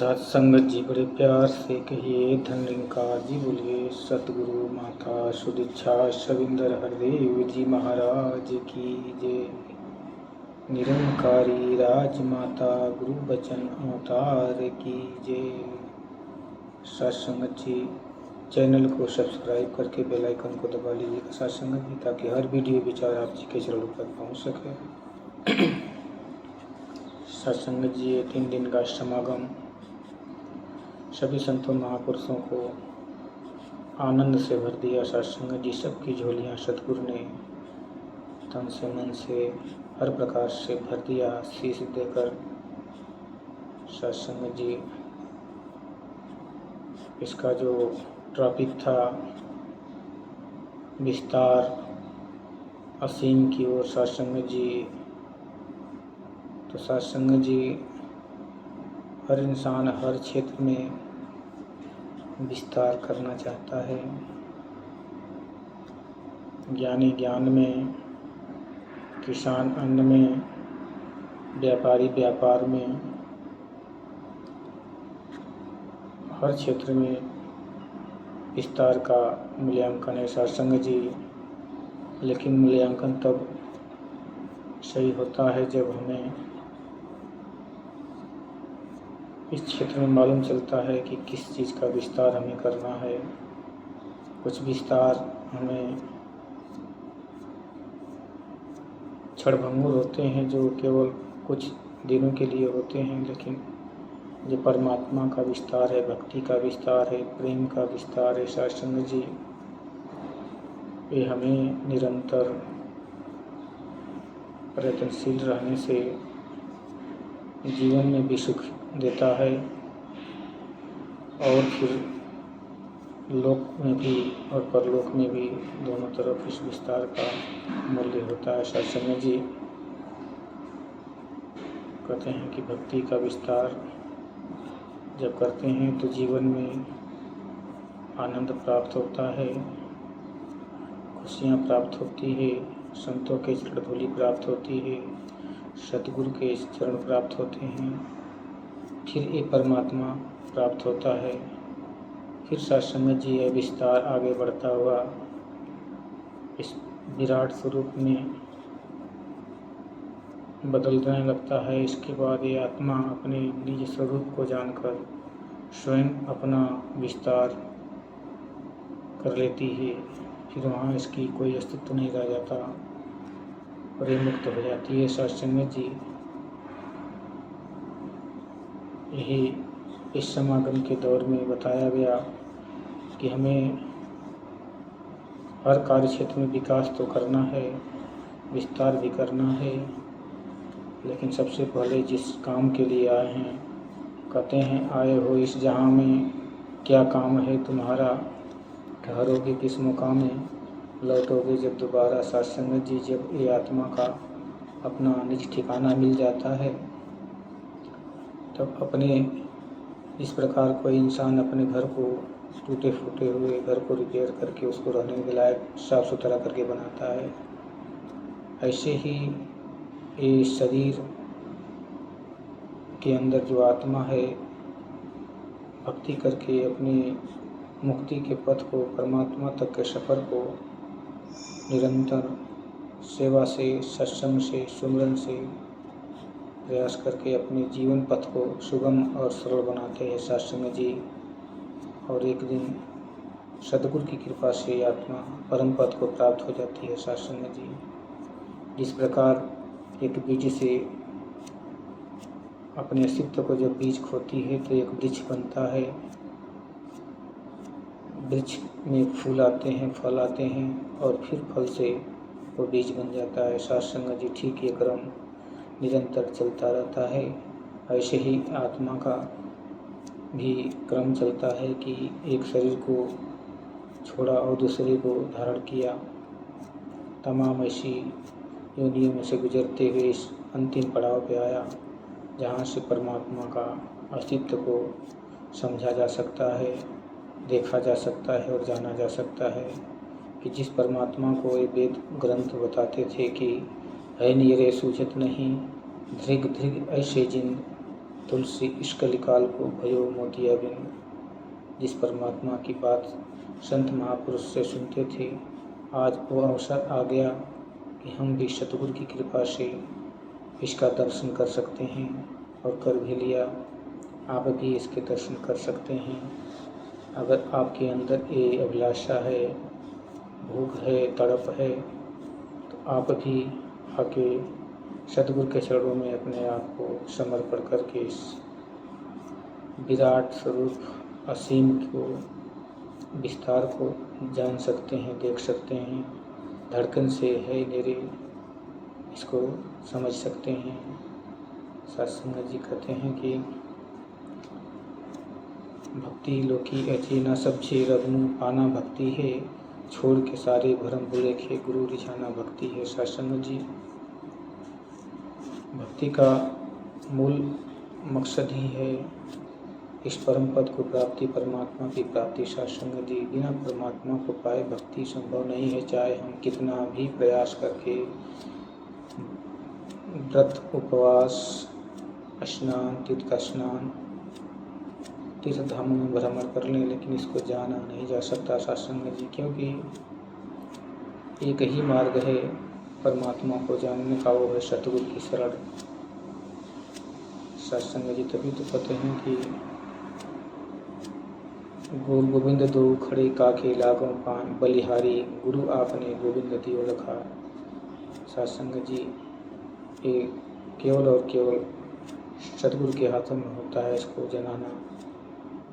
सत्संगत जी बड़े प्यार से कहिए, धन निरंकार जी बोलिए, सतगुरु माता सुदीक्षा शविंदर हरदेव जी महाराज की जय। निरंकारी राजमाता गुरु बचन अवतार की जय। सत्संगत जी चैनल को सब्सक्राइब करके बेल आइकन को दबा लीजिएगा सत्संगत जी, ताकि हर वीडियो विचार आप जी के चरणों तक पहुँच सके। सत्संगत जी ये 3 दिन का समागम सभी संतों महापुरुषों को आनंद से भर दिया। सत्संगत जी सबकी झोलियाँ सतगुरु ने तन से मन से हर प्रकार से भर दिया शीश देकर। सत्संगत जी इसका जो टॉपिक था विस्तार असीम की ओर, सत्संगत जी तो सत्संगत जी हर इंसान हर क्षेत्र में विस्तार करना चाहता है। ज्ञानी ज्ञान में, किसान अन्न में, व्यापारी व्यापार में, हर क्षेत्र में विस्तार का मूल्यांकन है सत्संगत जी। लेकिन मूल्यांकन तब सही होता है जब हमें इस क्षेत्र में मालूम चलता है कि किस चीज़ का विस्तार हमें करना है। कुछ विस्तार हमें क्षणभंगुर होते हैं जो केवल कुछ दिनों के लिए होते हैं, लेकिन जो परमात्मा का विस्तार है, भक्ति का विस्तार है, प्रेम का विस्तार है सत्संगत जी, ये हमें निरंतर प्रयत्नशील रहने से जीवन में भी सुख देता है और फिर लोक में भी और परलोक में भी दोनों तरफ इस विस्तार का मूल्य होता है। सत्संगत जी कहते हैं कि भक्ति का विस्तार जब करते हैं तो जीवन में आनंद प्राप्त होता है, खुशियाँ प्राप्त होती है, संतों के चरण धूलि प्राप्त होती है, सतगुरु के चरण प्राप्त होते हैं, फिर ये परमात्मा प्राप्त होता है। फिर सत्संगत जी यह विस्तार आगे बढ़ता हुआ इस विराट स्वरूप में बदलने लगता है। इसके बाद ये आत्मा अपने निज स्वरूप को जानकर स्वयं अपना विस्तार कर लेती है। फिर वहाँ इसकी कोई अस्तित्व नहीं रह जाता और ये मुक्त हो जाती है। सत्संगत जी यही इस समागम के दौर में बताया गया कि हमें हर कार्य क्षेत्र में विकास तो करना है, विस्तार भी करना है, लेकिन सबसे पहले जिस काम के लिए आए हैं, कहते हैं आए हो इस जहां में क्या काम है तुम्हारा, ठहरोगे किस मुकाम में, लौटोगे जब दोबारा। सत्संगत जी जब ये आत्मा का अपना निज ठिकाना मिल जाता है तब अपने इस प्रकार कोई इंसान अपने घर को टूटे फूटे हुए घर को रिपेयर करके उसको रहने के लायक साफ सुथरा करके बनाता है। ऐसे ही ये शरीर के अंदर जो आत्मा है भक्ति करके अपनी मुक्ति के पथ को, परमात्मा तक के सफ़र को निरंतर सेवा से, सत्संग से, सुमिरन से प्रयास करके अपने जीवन पथ को सुगम और सरल बनाते हैं सत्संगत जी। और एक दिन सद्गुरु की कृपा से आत्मा परम पद को प्राप्त हो जाती है सत्संगत जी। जिस प्रकार एक बीज से अपने अस्तित्व को जब बीज खोती है तो एक वृक्ष बनता है, वृक्ष में फूल आते हैं, फल आते हैं और फिर फल से वो बीज बन जाता है। सत्संगत जी ठीक ये क्रम निरंतर चलता रहता है। ऐसे ही आत्मा का भी क्रम चलता है कि एक शरीर को छोड़ा और दूसरे को धारण किया, तमाम ऐसी योनियों में से गुजरते हुए इस अंतिम पड़ाव पे आया जहाँ से परमात्मा का अस्तित्व को समझा जा सकता है, देखा जा सकता है और जाना जा सकता है। कि जिस परमात्मा को ये वेद ग्रंथ बताते थे कि है नीरे सूझत नहीं, धृग धृग ऐसे जिन तुलसी इश्कलिकाल को भयो मोतिया बिन। जिस परमात्मा की बात संत महापुरुष से सुनते थे, आज वो अवसर आ गया कि हम भी सतगुरु की कृपा से इसका दर्शन कर सकते हैं और कर भी लिया। आप भी इसके दर्शन कर सकते हैं। अगर आपके अंदर ये अभिलाषा है, भूख है, तड़प है, तो आप भी आके सतगुरु के चरणों में अपने आप को समर्पण करके इस विराट स्वरूप असीम को, विस्तार को जान सकते हैं, देख सकते हैं। धड़कन से है मेरे, इसको समझ सकते हैं। सत्संग जी कहते हैं कि भक्ति लोकी ऐसी न सबसे रगनु पाना भक्ति है, छोड़ के सारे भरम भुलेखे गुरु रिझाना भक्ति है। सत्संग जी, भक्ति का मूल मकसद ही है इस परम पद को प्राप्ति, परमात्मा की प्राप्ति। सत्संग जी, बिना परमात्मा को पाए भक्ति संभव नहीं है, चाहे हम कितना भी प्रयास करके व्रत, उपवास, स्नान, तीर्थ का स्नान, तीर्थ धामों में भ्रमण कर लें, लेकिन इसको जाना नहीं जा सकता सत्संग जी, क्योंकि एक ही मार्ग है परमात्मा को जानने का, वो है सतगुरु की शरण। सत्संग जी, तभी तो कहते हैं कि गुरु गोविंद दो खड़े काके लागों पान, बलिहारी गुरु आपने गोविंद दियो लखा। सत्संग जी, ये केवल और केवल सतगुरु के हाथों में होता है इसको जनाना,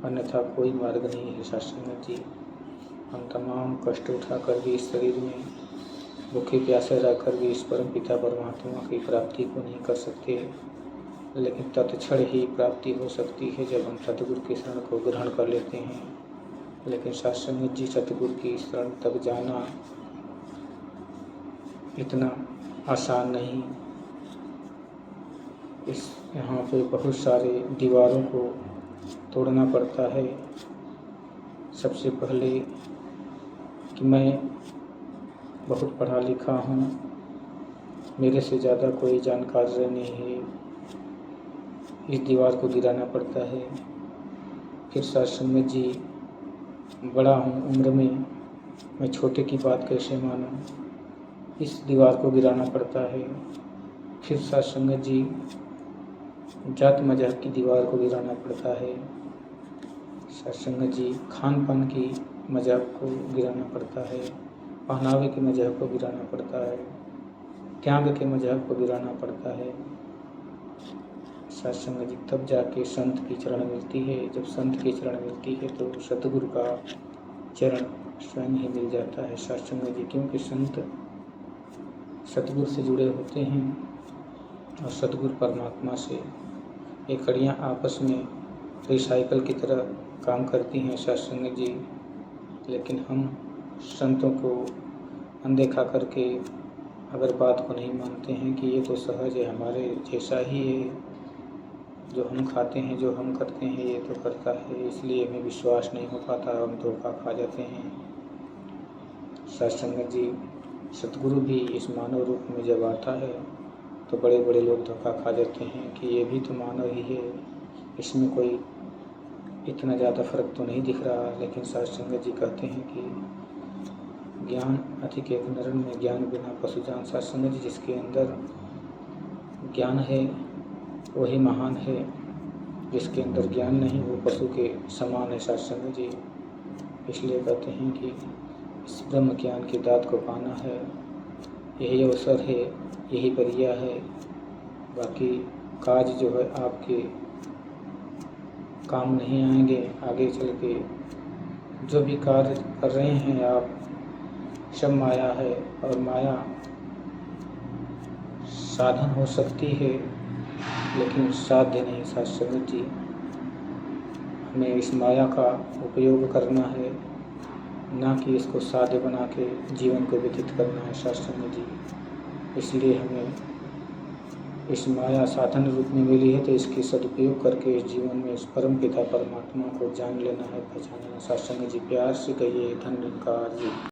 अन्यथा कोई मार्ग नहीं है। सत्संग जी, हम तमाम कष्ट उठाकर भी इस शरीर में भूखे प्यासे रहकर भी इस परम पिता परमात्मा की प्राप्ति को नहीं कर सकते, लेकिन तत्क्षण ही प्राप्ति हो सकती है जब हम सतगुरु की शरण को ग्रहण कर लेते हैं। लेकिन सत्संग जी, सतगुरु की शरण तक जाना इतना आसान नहीं। यहाँ पे बहुत सारे दीवारों को तोड़ना पड़ता है। सबसे पहले कि मैं बहुत पढ़ा लिखा हूँ, मेरे से ज़्यादा कोई जानकार नहीं है, इस दीवार को गिराना पड़ता है। फिर सत्संग जी, बड़ा हूँ उम्र में, मैं छोटे की बात कैसे मानूं, इस दीवार को गिराना पड़ता है। फिर सत्संग जी, जात मजहब की दीवार को गिराना पड़ता है। सत्संग जी, खान पान की मजहब को गिराना पड़ता है, पहनावे के मजहब को गिराना पड़ता है, त्याग के मजहब को गिराना पड़ता है। सत्संग जी, तब जाके संत की चरण मिलती है। जब संत की चरण मिलती है तो सतगुरु का चरण स्वयं ही मिल जाता है। सत्संग जी, क्योंकि संत सतगुरु से जुड़े होते हैं और सतगुरु परमात्मा से, ये कड़ियाँ आपस में रिसाइकल की तरह काम करती हैं। सत्संग जी, लेकिन हम संतों को अनदेखा करके अगर बात को नहीं मानते हैं कि ये तो सहज है, हमारे जैसा ही है, जो हम खाते हैं, जो हम करते हैं, ये तो करता है, इसलिए हमें विश्वास नहीं हो पाता, हम धोखा खा जाते हैं। सत्संग जी, सतगुरु भी इस मानव रूप में जब आता है तो बड़े बड़े लोग धोखा खा जाते हैं कि ये भी तो मानव ही है, इसमें कोई इतना ज़्यादा फर्क तो नहीं दिख रहा। लेकिन सत्संग जी कहते हैं कि ज्ञान अधिक एक नरन में ज्ञान बिना पशु जान। सत्संग जी, जिसके अंदर ज्ञान है वही महान है, जिसके अंदर ज्ञान नहीं वो पशु के समान है। सत्संग जी, इसलिए कहते हैं कि इस ब्रह्म ज्ञान की दात को पाना है, यही अवसर है, यही बरिया है। बाकी काज जो है आपके काम नहीं आएंगे आगे चल के। जो भी कार्य कर रहे हैं आप, सब माया है, और माया साधन हो सकती है लेकिन साध्य नहीं। सत्संग जी, हमें इस माया का उपयोग करना है, ना कि इसको साध्य बना के जीवन को व्यतीत करना है। सत्संग जी, इसलिए हमें इस माया साधन रूप में मिली है तो इसकी सदुपयोग करके इस जीवन में इस परम पिता परमात्मा को जान लेना है, पहचानना। सत्संग जी, प्यार से कहिए धन्यकार जी।